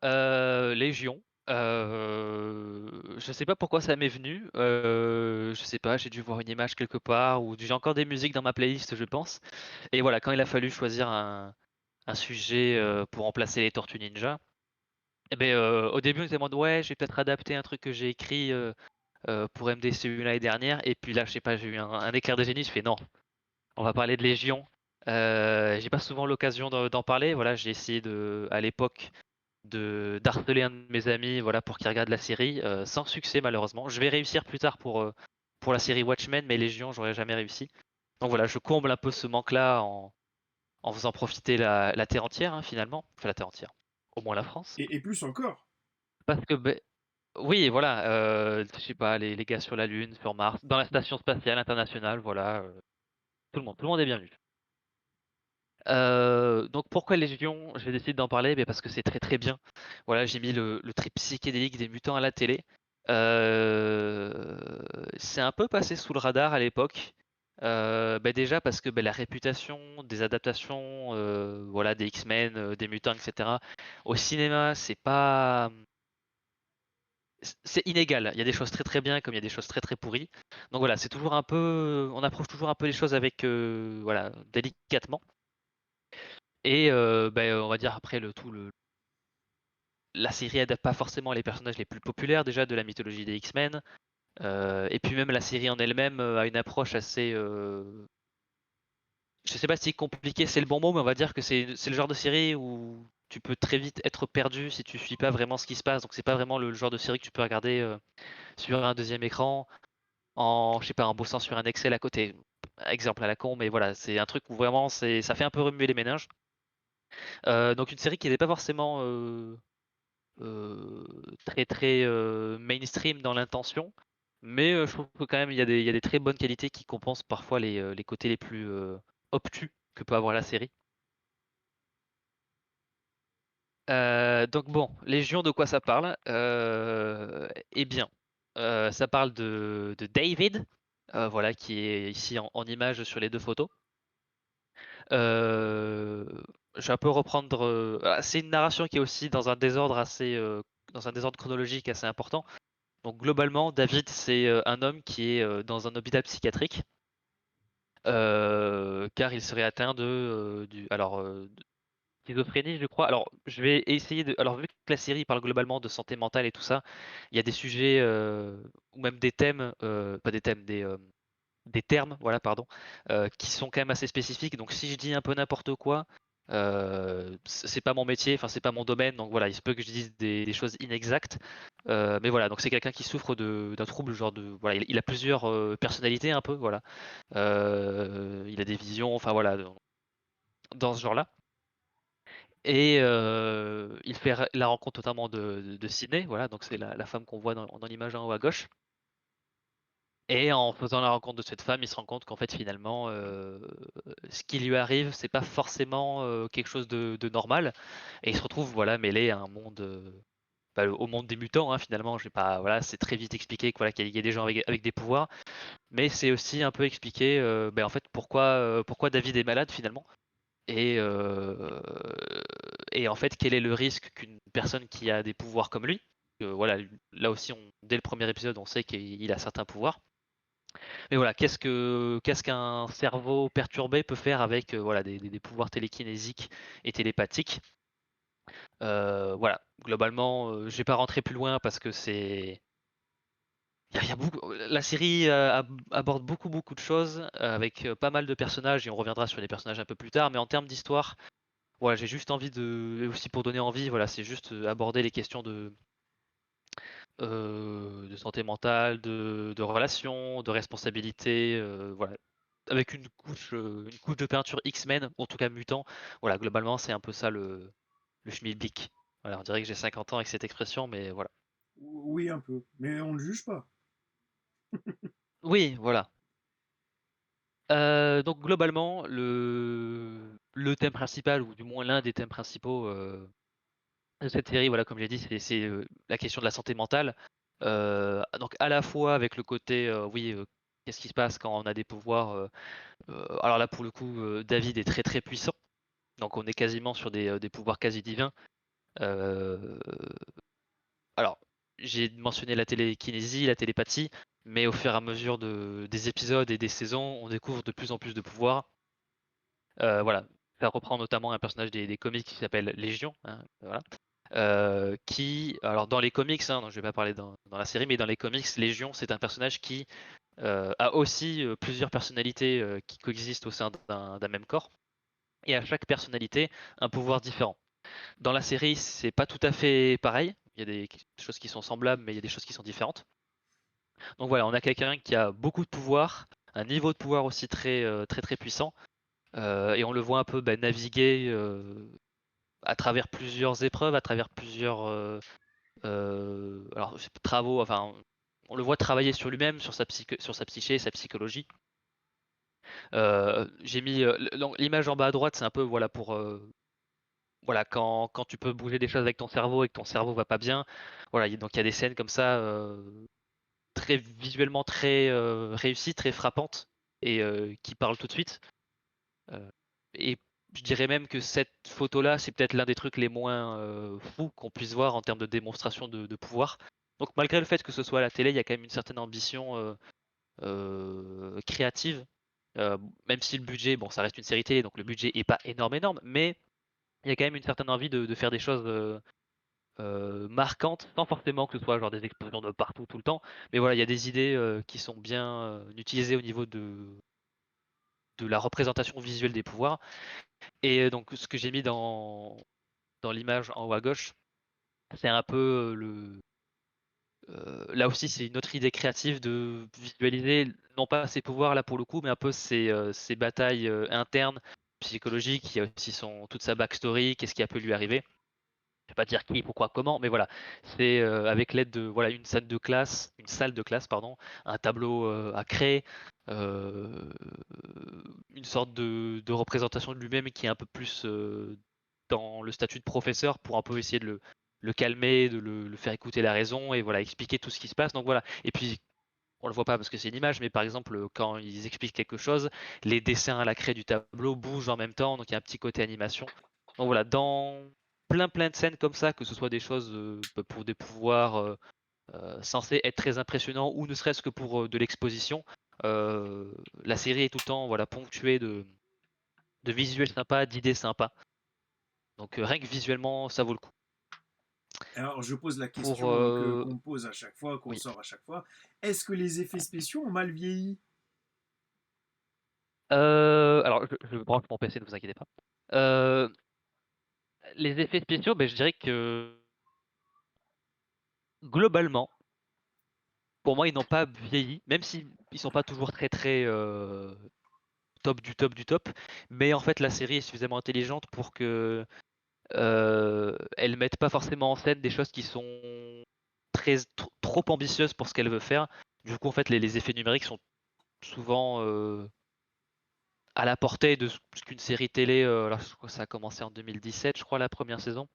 Légion, je sais pas pourquoi ça m'est venu, je sais pas, j'ai dû voir une image quelque part ou j'ai encore des musiques dans ma playlist, je pense et voilà, quand il a fallu choisir un sujet, pour remplacer les Tortues Ninja et beh, au début, on était en mode: «Ouais, je vais peut-être adapter un truc que j'ai écrit, pour MDCU l'année dernière» et puis là, je sais pas, j'ai eu un éclair de génie, je fais: «Non, on va parler de Légion». J'ai pas souvent l'occasion d'en parler, voilà, j'ai essayé à l'époque de d'harceler un de mes amis, voilà, pour qu'il regarde la série, sans succès malheureusement. Je vais réussir plus tard pour la série Watchmen, mais Légion, j'aurais jamais réussi. Donc voilà, je comble un peu ce manque-là en faisant profiter la terre entière, hein, finalement. Enfin la terre entière, au moins la France. Et plus encore. Parce que beh oui, voilà, je sais pas, les gars sur la Lune, sur Mars, dans la station spatiale internationale, voilà, tout le monde est bienvenu. Donc pourquoi Légion? J'ai décidé d'en parler, beh, parce que c'est très, très bien. Voilà, j'ai mis le trip psychédélique des mutants à la télé. C'est un peu passé sous le radar à l'époque. Bah, déjà parce que, bah, la réputation des adaptations, voilà, des X-Men, des mutants et cetera, au cinéma, c'est inégal. Il y a des choses très, très bien comme il y a des choses très, très pourries. Donc voilà, c'est toujours un peu on approche toujours un peu les choses avec, voilà, délicatement. Et beh, on va dire après la série adapte pas forcément les personnages les plus populaires déjà de la mythologie des X-Men, et puis même la série en elle-même, a une approche assez, je sais pas si compliqué c'est le bon mot, mais on va dire que c'est le genre de série où tu peux très vite être perdu si tu suis pas vraiment ce qui se passe. Donc c'est pas vraiment le genre de série que tu peux regarder, sur un deuxième écran en je sais pas, en bossant sur un Excel à côté. Exemple à la con, mais voilà, c'est un truc où vraiment ça fait un peu remuer les méninges. Donc une série qui n'est pas forcément, très, très, mainstream dans l'intention, mais je trouve que quand même il y a des très bonnes qualités qui compensent parfois les côtés les plus, obtus que peut avoir la série. Donc bon, Légion, de quoi ça parle? Eh bien, ça parle de David, voilà, qui est ici en image sur les 2 photos. Heu, je vais un peu reprendre, c'est une narration qui est aussi dans un désordre chronologique assez important. Donc globalement, David, c'est, un homme qui est, dans un hôpital psychiatrique, car il serait atteint de schizophrénie, je crois. Alors, je vais essayer alors vu que la série parle globalement de santé mentale et tout ça, il y a des sujets, ou même des thèmes, pas des thèmes, des termes, voilà, pardon, qui sont quand même assez spécifiques. Donc si je dis un peu n'importe quoi, c'est pas mon métier, enfin c'est pas mon domaine, donc voilà, il se peut que je dise des choses inexactes. Mais voilà, donc c'est quelqu'un qui souffre d'un trouble, genre de voilà, il a plusieurs, personnalités un peu, voilà. Il a des visions, enfin voilà, dans ce genre-là. Et il fait la rencontre notamment de Sydney, voilà, donc c'est la femme qu'on voit dans l'image en haut à gauche. Et en faisant la rencontre de cette femme, il se rend compte qu'en fait finalement, ce qui lui arrive, c'est pas forcément, quelque chose de normal et il se retrouve, voilà, mêlé à un monde, bah, au monde des mutants, hein, finalement. Je vais pas voilà, c'est très vite expliqué que voilà, qu'il y a des gens avec des pouvoirs, mais c'est aussi un peu expliqué, en fait pourquoi David est malade finalement et en fait quel est le risque qu'une personne qui a des pouvoirs comme lui, voilà, là aussi dès le premier épisode, on sait qu'il a certains pouvoirs. Mais voilà, qu'est-ce qu'un cerveau perturbé peut faire avec, voilà, des pouvoirs télékinésiques et télépathiques? Voilà, globalement, je vais pas rentrer plus loin parce que il y a beaucoup la série, aborde beaucoup, beaucoup de choses, avec, pas mal de personnages et on reviendra sur les personnages un peu plus tard. Mais en termes d'histoire, voilà, j'ai juste envie et aussi pour donner envie, voilà, c'est juste, aborder les questions de santé mentale, de relations, de responsabilité, voilà. Avec une couche de peinture X-Men, ou en tout cas mutant. Voilà, globalement, c'est un peu ça le schmilblick. Voilà, on dirait que j'ai 50 ans avec cette expression, mais voilà. Oui, un peu. Mais on ne juge pas. Oui, voilà. Donc globalement, le thème principal, ou du moins l'un des thèmes principaux, de cette série, voilà, comme j'ai dit, c'est la question de la santé mentale. Donc à la fois avec le côté, oui, qu'est-ce qui se passe quand on a des pouvoirs, alors là, pour le coup, David est très, très puissant, donc on est quasiment sur des pouvoirs quasi divins. Heu, alors, j'ai mentionné la télékinésie, la télépathie, mais au fur et à mesure des épisodes et des saisons, on découvre de plus en plus de pouvoirs. Voilà, ça reprend notamment un personnage des comics qui s'appelle Légion, hein, voilà. Qui alors dans les comics, hein, donc je vais pas parler dans la série, mais dans les comics, Légion, c'est un personnage qui, a aussi, plusieurs personnalités, qui coexistent au sein d'un même corps et à chaque personnalité, un pouvoir différent. Dans la série, c'est pas tout à fait pareil. Il y a des choses qui sont semblables, mais il y a des choses qui sont différentes. Donc voilà, on a quelqu'un qui a beaucoup de pouvoir, un niveau de pouvoir aussi très puissant, et on le voit un peu, bah, naviguer, à travers plusieurs épreuves, à travers plusieurs, alors travaux, enfin, on le voit travailler sur lui-même, sur sa psyché, sa psychologie. J'ai mis, l'image en bas à droite, c'est un peu voilà pour, voilà, quand tu peux bouger des choses avec ton cerveau et que ton cerveau va pas bien, voilà, donc il y a des scènes comme ça, très visuellement très, réussies, très frappantes et qui parlent tout de suite. Heu et je dirais même que cette photo-là, c'est peut-être l'un des trucs les moins, fous qu'on puisse voir en termes de démonstration de pouvoir. Donc malgré le fait que ce soit à la télé, il y a quand même une certaine ambition, créative, heu, même si le budget, bon, ça reste une série télé, donc le budget est pas énorme, mais il y a quand même une certaine envie de faire des choses, marquantes, sans forcément que ce soit genre des explosions de partout tout le temps. Mais voilà, il y a des idées, qui sont bien, utilisées au niveau de la représentation visuelle des pouvoirs et donc ce que j'ai mis dans l'image en haut à gauche, c'est un peu, là aussi c'est une autre idée créative de visualiser non pas ses pouvoirs là pour le coup, mais un peu ses batailles, internes, psychologiques. Il y a aussi toute sa backstory, qu'est-ce qui a pu lui arriver. Je vais pas dire qui, pourquoi, comment, mais voilà. C'est, avec l'aide de voilà une salle de classe pardon, un tableau, à créer, heu, une sorte de représentation de lui-même qui est un peu plus, dans le statut de professeur pour un peu essayer de le calmer, de le faire écouter la raison et voilà, expliquer tout ce qui se passe donc voilà et puis on le voit pas parce que c'est une image, mais par exemple, quand ils expliquent quelque chose, les dessins à la craie du tableau bougent en même temps, donc il y a un petit côté animation. Donc voilà, dans plein de scènes comme ça, que ce soit des choses, bah, pour des pouvoirs, censés être très impressionnants ou ne serait-ce que pour, de l'exposition, la série est tout le temps, voilà, ponctuée de visuels sympas, d'idées sympas. Donc rien que visuellement, ça vaut le coup. Alors, je pose la Pour, question que qu'on me pose à chaque fois, qu'on oui. sort à chaque fois. Est-ce que les effets spéciaux ont mal vieilli? Alors je branche mon PC, ne vous inquiétez pas. Heu, les effets spéciaux, beh, je dirais que globalement, pour moi, ils n'ont pas vieilli, même s'ils sont pas toujours très, top du top du top. Mais en fait, la série est suffisamment intelligente pour que, elle mette pas forcément en scène des choses qui sont trop ambitieuses pour ce qu'elle veut faire. Du coup, en fait, les effets numériques sont souvent, à la portée de ce qu'une série télé, alors je crois que ça a commencé en 2017, je crois, la première saison.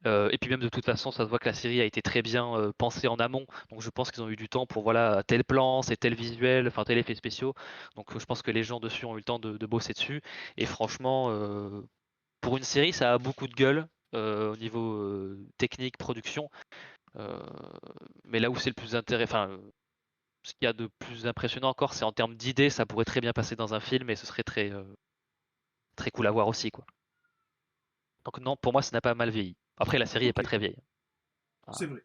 Et puis même de toute façon, ça se voit que la série a été très bien, pensée en amont. Donc je pense qu'ils ont eu du temps pour voilà, tel plan, c'est tel visuel, enfin tel effet spéciaux. Donc je pense que les gens dessus ont eu le temps de bosser dessus et franchement, pour une série, ça a beaucoup de gueule, au niveau, technique, production. Heu, mais là où c'est le plus enfin, ce qu'il y a de plus impressionnant encore, c'est en termes d'idées, ça pourrait très bien passer dans un film et ce serait très cool à voir aussi, quoi. Donc non, pour moi, ça n'a pas mal vieilli. Après la série est Ok, pas très vieille. c'est Ah. vrai.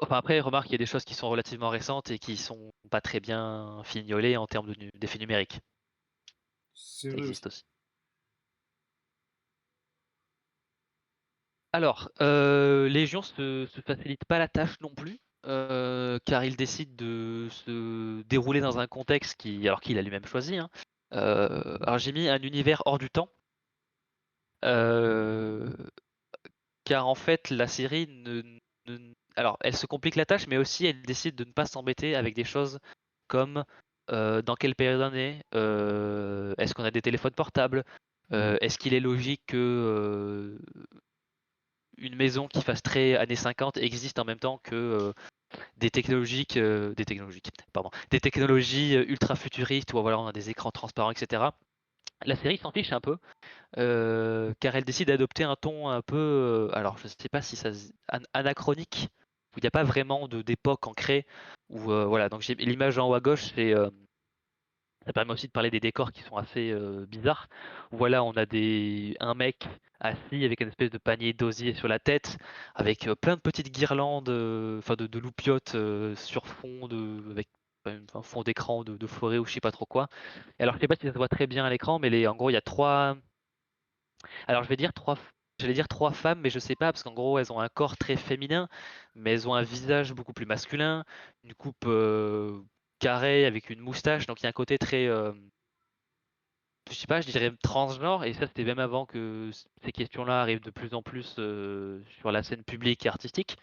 Enfin après, remarque, il y a des choses qui sont relativement récentes et qui sont pas très bien fignolées en termes d'effets numériques. C'est Ça vrai existe aussi. aussi. Alors, Légion se facilite pas la tâche non plus, car il décide de se dérouler dans un contexte qu'il a lui-même choisi, hein. Alors j'ai mis un univers hors du temps, heu, car en fait la série alors elle se complique la tâche, mais aussi elle décide de ne pas s'embêter avec des choses comme, dans quelle période on est? Est-ce qu'on a des téléphones portables? Est-ce qu'il est logique que, une maison qui fasse très années 50 existe en même temps que, des technologies, pardon, des technologies, ultra futuristes où voilà, on a des écrans transparents et cetera. La série s'en fiche un peu, car elle décide d'adopter un ton un peu, alors je sais pas si ça se anachronique, où il y a pas vraiment d'époque ancrée, où, voilà, donc j'ai l'image en haut à gauche, ça permet aussi de parler des décors qui sont assez, bizarres. Voilà, on a un mec assis avec une espèce de panier d'osier sur la tête, avec, plein de petites guirlandes, enfin de loupiotes, sur fond avec un fond d'écran de forêt ou je sais pas trop quoi. Et alors je sais pas si ça se voit très bien à l'écran, mais en gros il y a 3. Alors j'allais dire 3 femmes, mais je sais pas parce qu'en gros elles ont un corps très féminin, mais elles ont un visage beaucoup plus masculin, une coupe, carrée avec une moustache, donc il y a un côté très, je sais pas, je dirais transgenre, et ça c'était même avant que ces questions-là arrivent de plus en plus, sur la scène publique et artistique.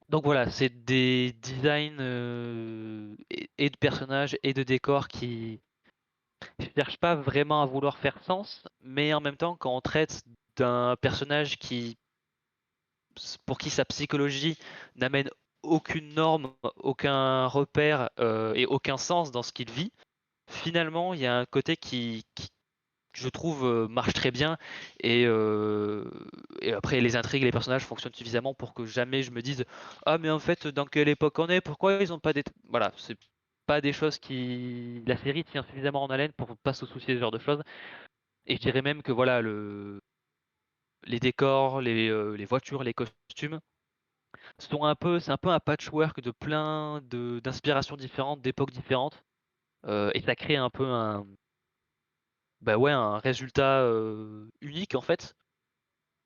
Donc voilà, c'est des designs, et de personnages et de décors qui cherchent pas vraiment à vouloir faire sens, mais en même temps quand on traite d'un personnage pour qui sa psychologie n'amène aucune norme, aucun repère, et aucun sens dans ce qu'il vit, finalement il y a un côté qui je trouve, marche très bien, et après les intrigues, les personnages fonctionnent suffisamment pour que jamais je me dise: «Ah mais en fait, dans quelle époque on est? Pourquoi ils ont pas des» voilà, c'est pas des choses qui la série tient suffisamment en haleine pour pas se soucier de ce genre de choses, et je dirais même que voilà les décors, les voitures, les costumes c'est un peu un patchwork de plein de d'inspirations différentes, d'époques différentes, et ça crée un peu bah ouais, un résultat, unique en fait,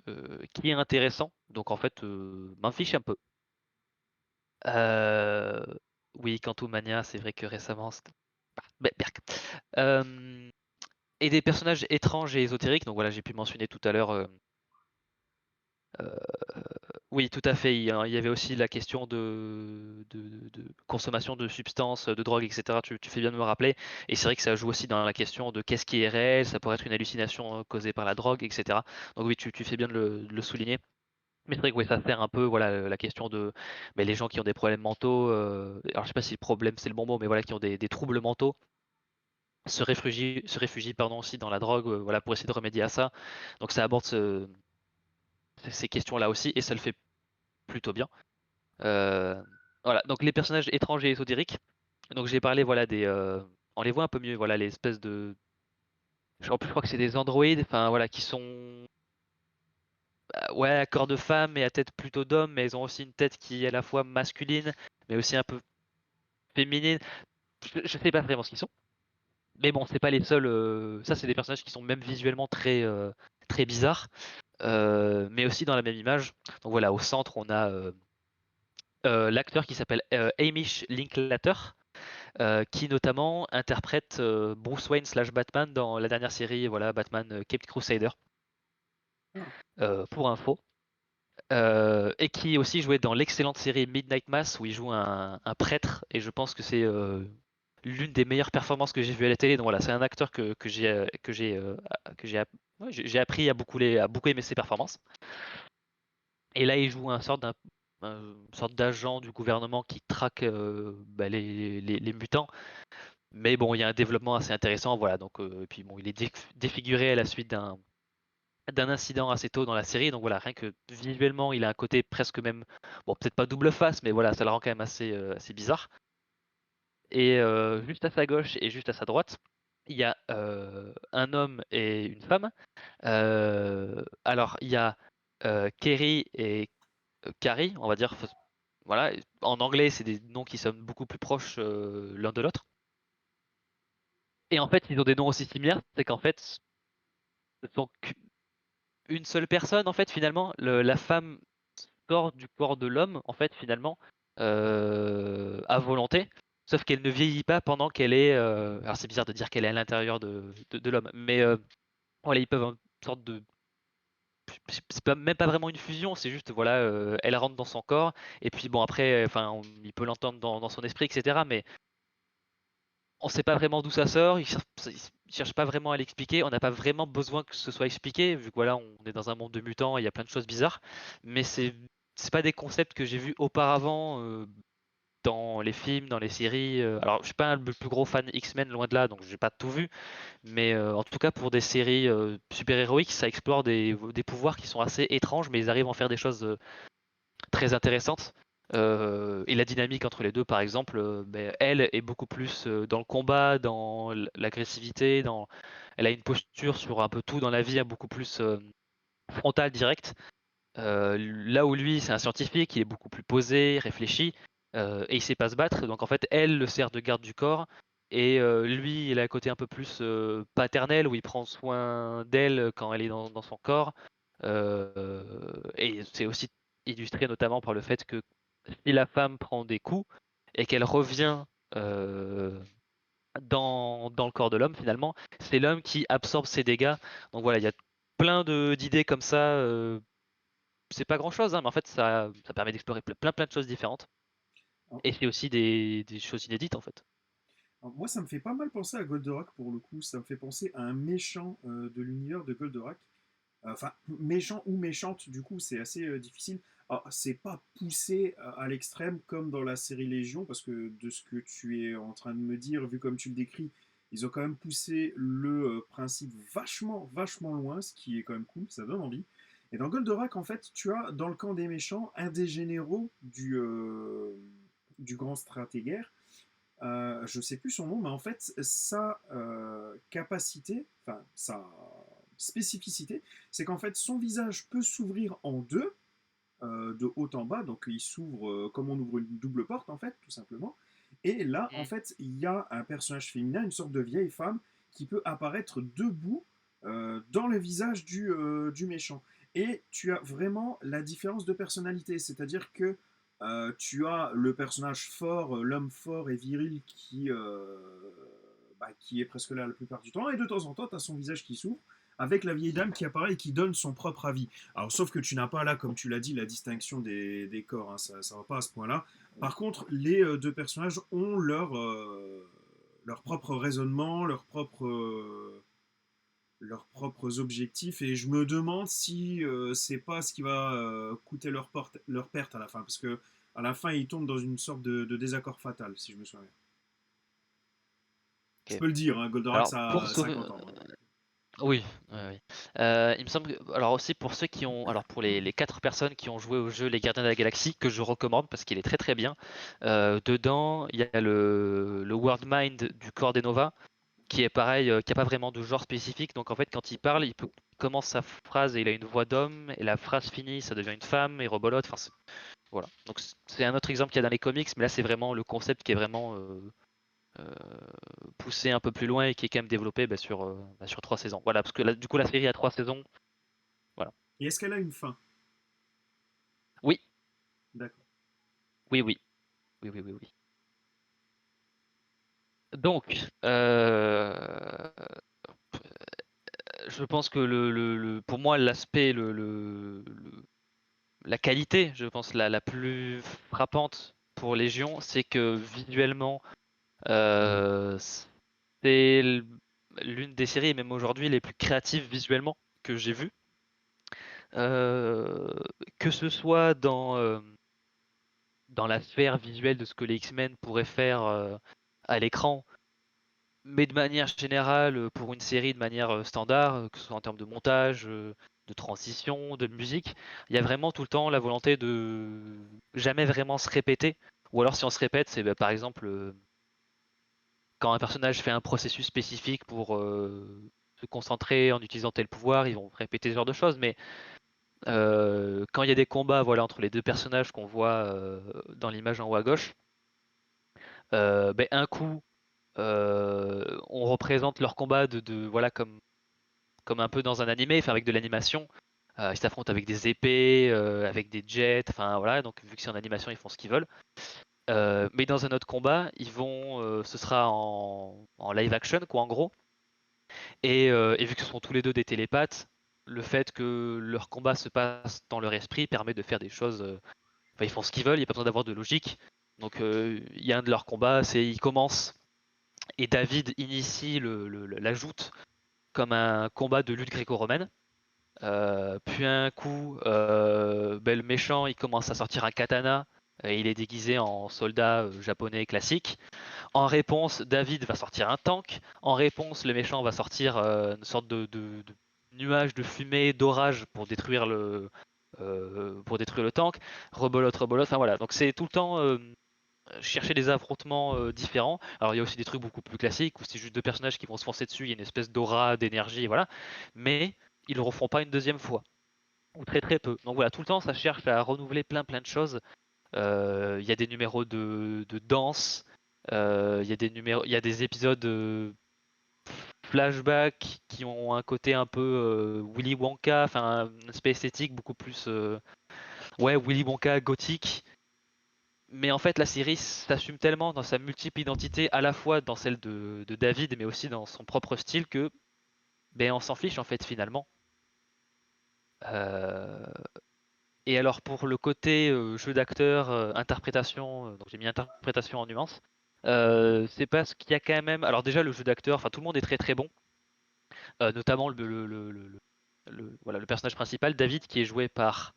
qui est intéressant. Donc en fait, m'en fiche un peu. Heu, oui, Quantumania, c'est vrai que récemment c'était berk. Hem Et des personnages étranges et ésotériques, donc voilà, j'ai pu mentionner tout à l'heure, heu, oui, tout à fait, il y avait aussi la question de consommation de substances, de drogue et cetera. Tu fais bien de me rappeler, et c'est vrai que ça joue aussi dans la question de qu'est-ce qui est réel, ça pourrait être une hallucination, causée par la drogue et cetera. Donc oui, tu fais bien de le souligner. Mais c'est vrai que oui, ça sert un peu, voilà, la question mais les gens qui ont des problèmes mentaux, alors je sais pas si problème c'est le bon mot, mais voilà, qui ont des troubles mentaux, se réfugient pardon, aussi dans la drogue, voilà, pour essayer de remédier à ça. Donc ça aborde ces questions-là aussi, et ça le fait plutôt bien. Heu, voilà, donc les personnages étranges et ésotériques. Donc j'ai parlé, voilà, on les voit un peu mieux, voilà, les espèces de en plus je crois que c'est des androïdes, enfin voilà, qui sont, ouais, à corps de femme et à tête plutôt d'homme, mais elles ont aussi une tête qui est à la fois masculine, mais aussi un peu féminine. Je sais pas vraiment ce qu'ils sont. Mais bon, c'est pas les seuls, ça c'est des personnages qui sont même visuellement très bizarres, mais aussi dans la même image. Donc voilà, au centre, on a, l'acteur qui s'appelle, Hamish Linklater, qui notamment interprète, Bruce Wayne/Batman dans la dernière série, voilà, Batman, Caped Crusader, Ah, pour info. Et qui aussi jouait dans l'excellente série Midnight Mass, où il joue un prêtre, et je pense que c'est, l'une des meilleures performances que j'ai vues à la télé. Donc voilà, c'est un acteur ouais, j'ai appris à beaucoup aimer ses performances. Et là, il joue une sorte d'agent du gouvernement qui traque, bah, les mutants. Mais bon, il y a un développement assez intéressant, voilà. Donc, et puis bon, il est défiguré à la suite d'un incident assez tôt dans la série. Donc voilà, rien que visuellement, il a un côté presque même, bon, peut-être pas double face, mais voilà, ça le rend quand même assez bizarre. Et juste à sa gauche et juste à sa droite, il y a, un homme et une femme. Alors il y a, Kerry et Carrie, on va dire, voilà. En anglais, c'est des noms qui sonnent beaucoup plus proches, l'un de l'autre. Et en fait, ils ont des noms aussi similaires, c'est qu'en fait, ce sont qu'une seule personne, en fait, finalement. La femme sort du corps de l'homme, en fait, finalement, à volonté, sauf qu'elle ne vieillit pas pendant qu'elle est, alors c'est bizarre de dire qu'elle est à l'intérieur de l'homme, mais voilà, ils peuvent une sorte de c'est pas même pas vraiment une fusion, c'est juste voilà, elle rentre dans son corps, et puis bon après, enfin, il peut l'entendre dans son esprit et cetera, mais on sait pas vraiment d'où ça sort, ils cherchent pas vraiment à l'expliquer, on n'a pas vraiment besoin que ce soit expliqué, vu que voilà, on est dans un monde de mutants et il y a plein de choses bizarres, mais c'est pas des concepts que j'ai vus auparavant, dans les films, dans les séries. Alors, je suis pas le plus gros fan X-Men, loin de là, donc j'ai pas tout vu. Mais en tout cas, pour des séries super-héroïques, ça explore des pouvoirs qui sont assez étranges, mais ils arrivent à en faire des choses très intéressantes. Et la dynamique entre les deux, par exemple, ben, elle est beaucoup plus dans le combat, dans l'agressivité, elle a une posture sur un peu tout dans la vie, beaucoup plus frontale, directe. Là où lui, c'est un scientifique, il est beaucoup plus posé, réfléchi, et il sait pas se battre. Donc en fait, elle le sert de garde du corps, et lui, il a un côté un peu plus paternel, où il prend soin d'elle quand elle est dans son corps. Et c'est aussi illustré notamment par le fait que si la femme prend des coups et qu'elle revient euh, dans le corps de l'homme, finalement, c'est l'homme qui absorbe ses dégâts. Donc voilà, il y a plein d'idées comme ça. C'est pas grand chose, hein, mais en fait, ça permet d'explorer plein de choses différentes. Alors, Et c'est aussi des choses inédites, en fait. alors, moi, ça me fait pas mal penser à Goldorak pour le coup. Ça me fait penser à un méchant de l'univers de Goldorak. Enfin, méchant ou méchante, du coup, c'est assez difficile. Alors, c'est pas poussé à l'extrême comme dans la série Légion, parce que de ce que tu es en train de me dire, vu comme tu le décris, ils ont quand même poussé le principe vachement loin, ce qui est quand même cool, ça donne envie. Et dans Goldorak, en fait, tu as dans le camp des méchants un des généraux du grand stratégaire. Je sais plus son nom, mais en fait, sa capacité, enfin, sa spécificité, c'est qu'en fait, son visage peut s'ouvrir en deux, de haut en bas, donc il s'ouvre comme on ouvre une double porte, en fait, tout simplement. Et là, en Mm. fait, il y a un personnage féminin, une sorte de vieille femme, qui peut apparaître debout dans le visage du méchant. Et tu as vraiment la différence de personnalité, c'est-à-dire que tu as le personnage fort, l'homme fort et viril qui est presque là la plupart du temps, et de temps en temps, tu as son visage qui s'ouvre, avec la vieille dame qui apparaît et qui donne son propre avis. Alors, sauf que tu n'as pas là, comme tu l'as dit, la distinction des corps, hein, ça ne va pas à ce point-là. Par contre, les deux personnages ont leur propre raisonnement, leurs propres objectifs, et je me demande si c'est pas ce qui va coûter leur perte à la fin, parce que à la fin, ils tombent dans une sorte de désaccord fatal, si je me souviens. Je Ok. peux le dire, hein, Goldorak, Alors, ça pour a sauver. 50 ans, hein. Oui, oui, oui. Il me semble alors aussi pour ceux qui ont. Alors, pour les 4 personnes qui ont joué au jeu Les Gardiens de la Galaxie, que je recommande parce qu'il est très très bien. Dedans, il y a le World Mind du corps des Nova, qui est pareil, qui a pas vraiment de genre spécifique. Donc en fait, quand il parle, il commence sa phrase et il a une voix d'homme, et la phrase finie, ça devient une femme et rebolote. Enfin, voilà. Donc c'est un autre exemple qu'il y a dans les comics, mais là c'est vraiment le concept qui est vraiment euh, poussé un peu plus loin et qui est quand même développé sur 3 saisons. Voilà, parce que du coup la série a 3 saisons. Voilà. Et est-ce qu'elle a une fin? Oui, D'accord. oui, oui, oui, oui, oui, oui. Donc, je pense que pour moi l'aspect, la qualité, je pense la plus frappante pour Légion, c'est que visuellement, euh, c'est l'une des séries, et même aujourd'hui, les plus créatives visuellement que j'ai vues. Euh, que ce soit dans la sphère visuelle de ce que les X-Men pourraient faire à l'écran, mais de manière générale, pour une série de manière standard, que ce soit en termes de montage, de transition, de musique, il y a vraiment tout le temps la volonté de jamais vraiment se répéter. Ou alors si on se répète, c'est par exemple quand un personnage fait un processus spécifique pour se concentrer en utilisant tel pouvoir, ils vont répéter ce genre de choses. Mais quand il y a des combats, voilà, entre les deux personnages qu'on voit dans l'image en haut à gauche, ben, un coup on représente leur combat voilà, comme un peu dans un animé, enfin avec de l'animation. Ils s'affrontent avec des épées, avec des jets, enfin voilà. Donc vu que c'est en animation, ils font ce qu'ils veulent. Mais dans un autre combat, ce sera en live action, quoi, en gros. Et vu que ce sont tous les deux des télépathes, le fait que leur combat se passe dans leur esprit permet de faire des choses. Enfin, ils font ce qu'ils veulent, il n'y a pas besoin d'avoir de logique. Donc, il y a un de leurs combats, c'est ils commencent et David initie l'ajoute comme un combat de lutte gréco-romaine. Puis un coup, ben, le méchant il commence à sortir un katana il est déguisé en soldat japonais classique. En réponse, David va sortir un tank. En réponse, le méchant va sortir une sorte de nuage de fumée, d'orage pour détruire le tank. Rebolote, rebolote. Enfin voilà. Donc c'est tout le temps chercher des affrontements différents. Alors il y a aussi des trucs beaucoup plus classiques où c'est juste deux personnages qui vont se foncer dessus. Il y a une espèce d'aura, d'énergie, voilà. Mais ils le refont pas une deuxième fois ou très très peu. Donc voilà, tout le temps ça cherche à renouveler plein de choses. Il y a des numéros de danse, il y a des épisodes flashback qui ont un côté un peu Willy Wonka, enfin un aspect esthétique beaucoup plus ouais Willy Wonka gothique. Mais en fait la série s'assume tellement dans sa multiple identité, à la fois dans celle de David, mais aussi dans son propre style que ben on s'en fiche en fait finalement. Euh, Et alors pour le côté jeu d'acteur, interprétation, donc j'ai mis interprétation en nuance, c'est parce qu'il y a quand même. Alors déjà le jeu d'acteur, enfin tout le monde est très très bon, notamment voilà, le personnage principal, David, qui est joué par.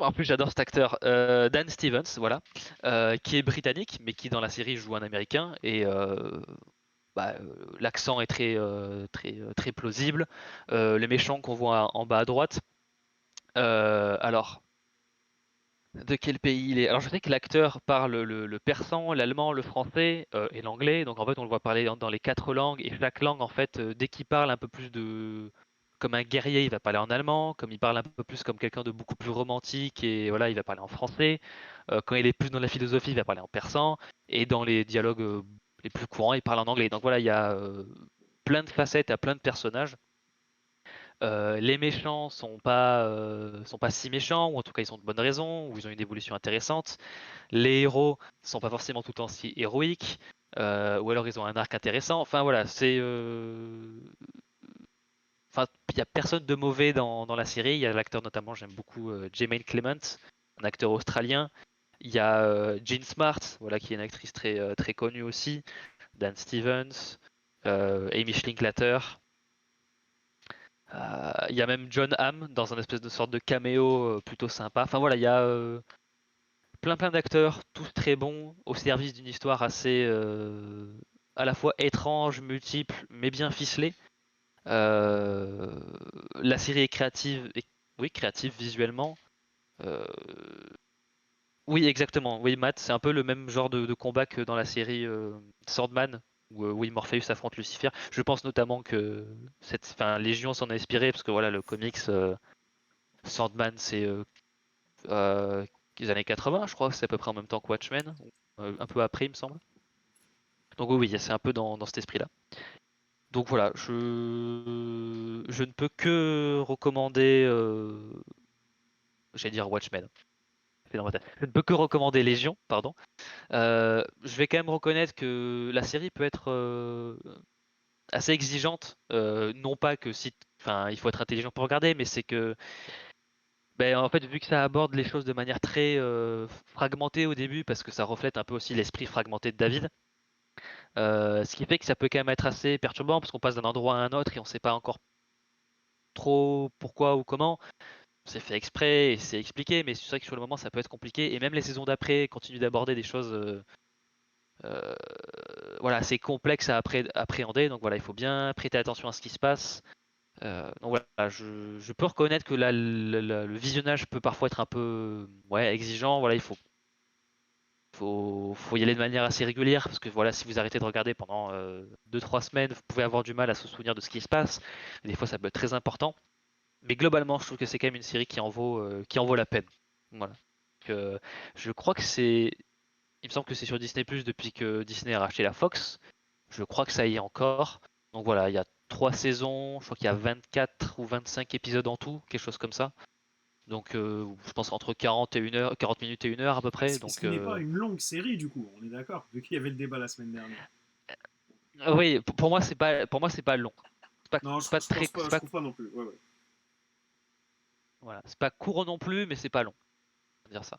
En plus j'adore cet acteur, Dan Stevens, voilà, qui est britannique, mais qui dans la série joue un Américain, et l'accent est très plausible. Les méchants qu'on voit en bas à droite. Alors, de quel pays il est? Alors je sais que l'acteur parle le persan, l'allemand, le français et l'anglais. Donc en fait on le voit parler dans les quatre langues. Et chaque langue en fait, dès qu'il parle un peu plus comme un guerrier, il va parler en allemand. Comme il parle un peu plus comme quelqu'un de beaucoup plus romantique, et voilà, il va parler en français. Quand il est plus dans la philosophie, il va parler en persan. Et dans les dialogues les plus courants, il parle en anglais. Donc voilà, il y a plein de facettes à plein de personnages. Les méchants sont pas si méchants, ou en tout cas ils ont de bonnes raisons, ou ils ont une évolution intéressante. Les héros sont pas forcément tout le temps si héroïques, ou alors ils ont un arc intéressant. Enfin voilà, enfin il y a personne de mauvais dans la série. Il y a l'acteur notamment, j'aime beaucoup Jemaine Clement, un acteur australien. Il y a Jean Smart, voilà, qui est une actrice très connue aussi. Dan Stevens, Amy Schlinklater. Il y a même John Hamm dans un espèce de sorte de caméo plutôt sympa. Enfin voilà, il y a plein d'acteurs, tous très bons, au service d'une histoire assez à la fois étrange, multiple, mais bien ficelée. Euh, la série est créative, oui, créative visuellement. Euh, oui, exactement. Oui, Matt, c'est un peu le même genre de combat que dans la série Sandman, où oui, Morpheus affronte Lucifer. Je pense notamment que enfin, Légion s'en a inspiré, parce que voilà, le comics Sandman, c'est euh, les années 80, je crois, c'est à peu près en même temps que Watchmen, un peu après, il me semble. Donc oui, c'est un peu dans cet esprit-là. Donc voilà, je ne peux que recommander, j'allais dire Watchmen, c'est dans ma tête. Je ne peux que recommander Légion, pardon. Je vais quand même reconnaître que la série peut être assez exigeante, non pas que si, enfin, il faut être intelligent pour regarder, mais c'est que ben, en fait, vu que ça aborde les choses de manière très fragmentée au début, parce que ça reflète un peu aussi l'esprit fragmenté de David, ce qui fait que ça peut quand même être assez perturbant, parce qu'on passe d'un endroit à un autre et on ne sait pas encore trop pourquoi ou comment. C'est fait exprès et c'est expliqué, mais c'est vrai que sur le moment ça peut être compliqué. Et même les saisons d'après continuent d'aborder des choses euh, voilà, assez complexes à appréhender. Donc voilà, il faut bien prêter attention à ce qui se passe. Donc voilà, je peux reconnaître que là, le visionnage peut parfois être un peu ouais, exigeant. Voilà, faut y aller de manière assez régulière, parce que voilà, si vous arrêtez de regarder pendant 2-3 semaines, vous pouvez avoir du mal à se souvenir de ce qui se passe. Et des fois, ça peut être très important. Mais globalement, je trouve que c'est quand même une série qui en vaut la peine. Voilà. Que, je crois que c'est, il me semble que c'est sur Disney Plus depuis que Disney a racheté la Fox. Je crois que ça y est encore. Donc voilà, il y a 3 saisons, je crois qu'il y a 24 ou 25 épisodes en tout, quelque chose comme ça. Donc je pense entre 40 et 1 heure, 40 minutes et 1 heure à peu près. Ce Donc qui n'est pas une longue série, du coup, on est d'accord, vu qu'il y avait le débat la semaine dernière. oui, pour moi c'est pas long. Non, C'est pas je pense très, pas, c'est je pas, trouve pas non plus. Ouais, ouais. voilà, c'est pas court non plus, mais c'est pas long. On va dire ça.